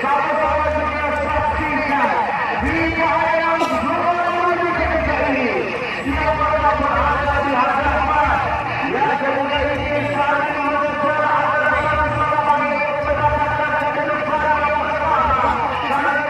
sama-sama kita saksikan jika yang menuju ke negara ini yang pernah berada di hadapan yang semoga ini saling mengejar antara sama-sama mendapatkan kehidupan yang bersama karena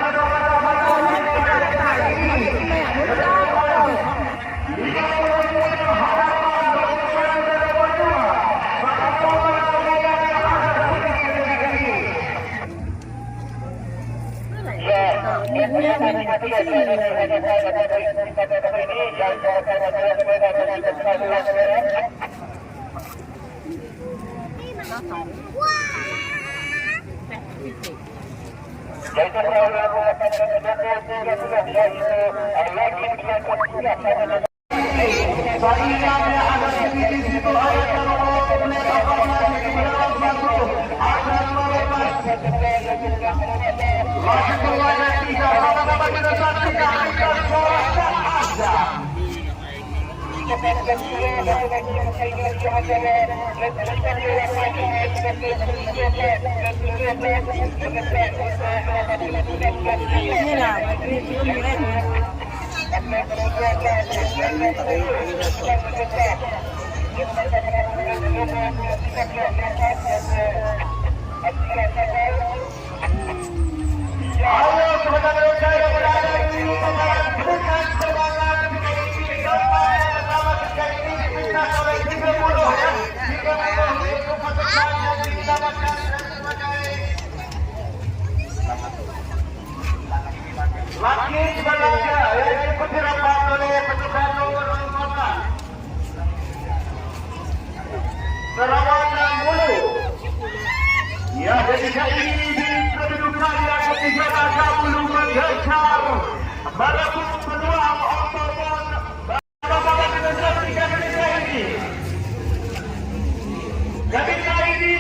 makin balaga yang ikuti rapat oleh petugas nomor 4 Sarawak Mulu. Ya, ketika ini di kedudukan yang ketiga Bulu menggejar balapun peluang October balapan dengan tiga ketika ini. Ketika ini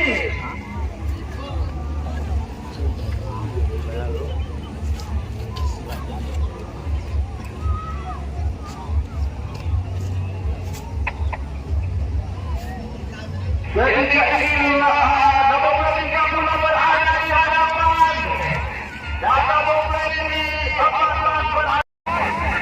ketika ini nomor 30 berada di hadapan dan nomor 14 berada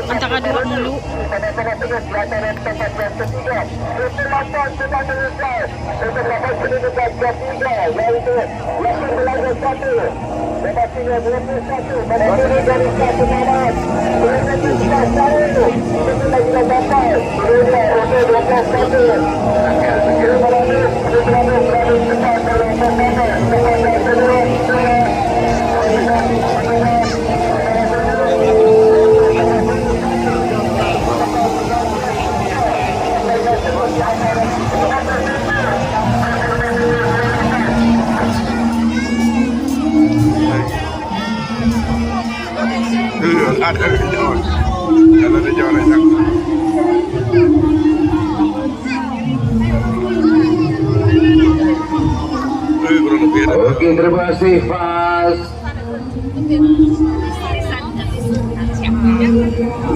Antara dua mulu. Ada kejauhan. Kalau ada jauh lagi. Okey, terima kasih Fas.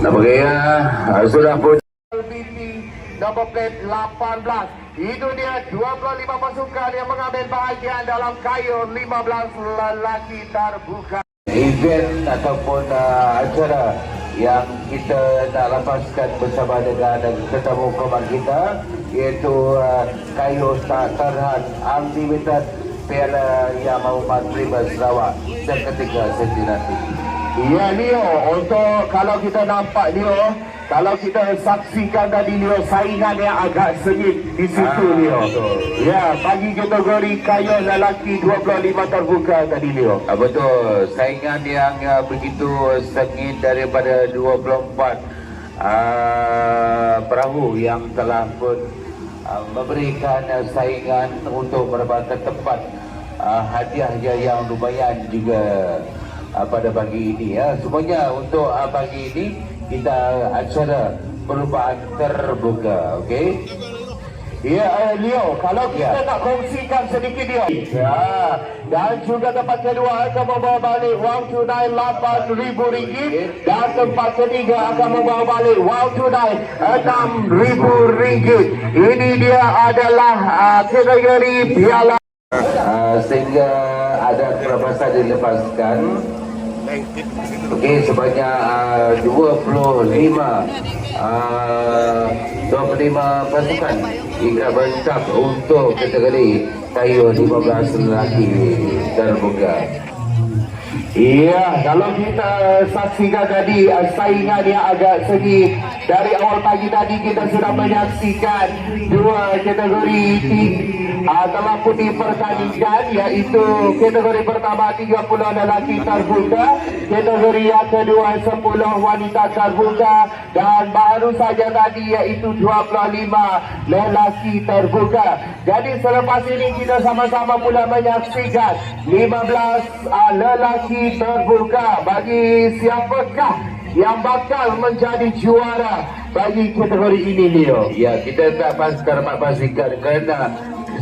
Nama gaya sudah pun nomor plate 18. Itu dia 25 pasukan yang mengambil bahagian dalam kayu 15 lelaki terbuka. Event ataupun acara yang kita nak lepaskan bersama dengan tetamu kawan kita, iaitu kayu Tarhan Unlimited Piala Yamaha Prima Sarawak seketika saja nanti. Ya Leo, untuk kalau kita nampak Leo, kalau kita saksikan tadi Leo, saingan yang agak sengit di situ Leo. Ya, bagi kategori kayu lelaki 25 terbuka tadi Leo. Betul, saingan yang begitu sengit daripada 24 perahu yang telah pun memberikan saingan untuk mendapatkan tempat hadiah yang lumayan juga pada pagi ini ya. Semuanya untuk pagi ini kita acara perlumbaan terbuka, okey? Ya Leo, kalau kita nak kongsikan sedikit Leo. Ya, dan juga tempat kedua akan membawa balik wang tunai RM8,000 dan tempat ketiga akan membawa balik wang tunai RM6,000. Ini dia adalah kategori piala. Sehingga ada perabasa dilepaskan. Okey, sebanyak 25 pasukan hingga bencap untuk kategori kayu 15 lelaki terbuka. Iya, kalau kita saksikan tadi saingan yang agak sengit. Dari awal pagi tadi kita sudah menyaksikan dua kategori telah pun dipertandingkan, iaitu kategori pertama 30 lelaki terbuka, kategori yang kedua 10 wanita terbuka, dan baru saja tadi iaitu 25 lelaki terbuka. Jadi selepas ini kita sama-sama pula menyaksikan 15 lelaki terbuka. Bagi siapakah yang bakal menjadi juara bagi kategori ini Leo? Ya, kita tak dapat pastikan kerana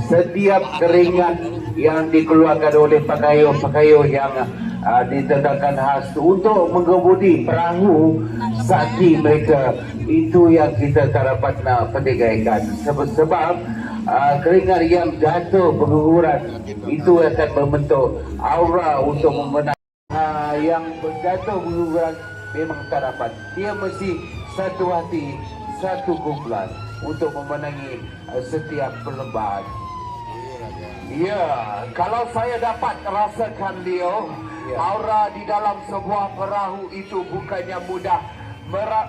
setiap keringat yang dikeluarkan oleh pakaian yang ditentangkan khas untuk mengemudi perahu sakti mereka, itu yang kita tak dapat nak petikaikan. Sebab keringat yang jatuh berguguran itu akan membentuk aura untuk memenang. Yang jatuh berguguran memang tak dapat. Dia mesti satu hati, satu kumpulan untuk memenangi setiap perlombaan. Ya, kalau saya dapat rasakan Leo, aura di dalam sebuah perahu itu bukannya mudah.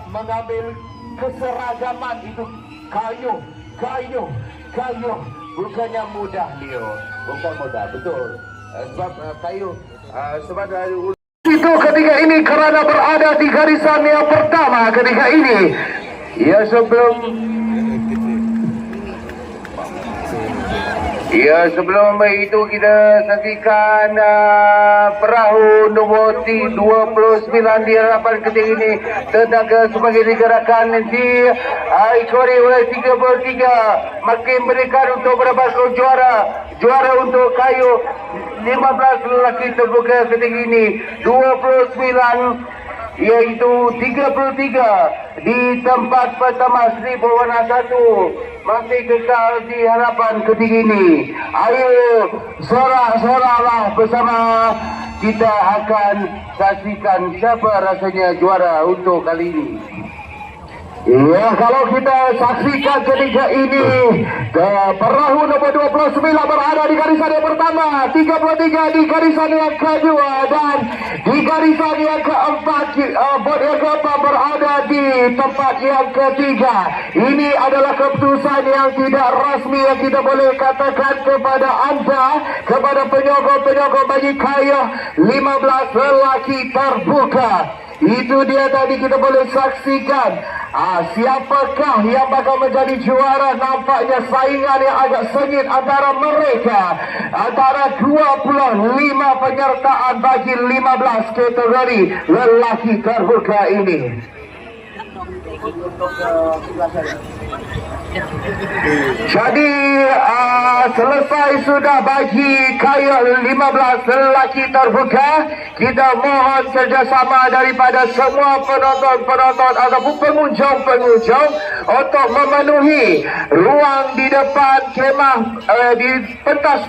Mengambil keseragaman itu kayu, bukannya mudah Leo. Bukan mudah, betul. Sebab kayu, sebab dari itu ketika ini kerana berada di garisan yang pertama ketika ini. Ya, sebelum Ya, sebelum itu kita saksikan perahu nombor 29 di hadapan ketika ini tenaga sebagai digerakan di ikori oleh 33 makin berikan untuk mendapatkan juara untuk kayu 15 lelaki terbuka ketika ini 29 iaitu 33 di tempat pertama Sri Berwarna 1 masih kekal di hadapan ketiga ini. Ayo sorak-soraklah bersama, kita akan saksikan siapa rasanya juara untuk kali ini. Ya, kalau kita saksikan ketika ini perahu nombor 29 berada di garisan yang pertama, 33 di garisan yang kedua, dan di garisan yang keempat bot yang keempat berada di tempat yang ketiga. Ini adalah keputusan yang tidak rasmi yang kita boleh katakan kepada anda, kepada penyokong-penyokong bagi kayu 15 lelaki terbuka. Itu dia tadi kita boleh saksikan siapakah yang bakal menjadi juara. Nampaknya saingan yang agak sengit antara mereka, antara 25 penyertaan bagi 15 kategori lelaki terbuka ini. Jadi selesai sudah bagi kayu 15 lelaki terbuka. Kita mohon kerjasama daripada semua penonton-penonton ataupun pengunjung-pengunjung untuk memenuhi ruang di depan kemah di pentas.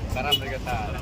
Sekarang mereka tak.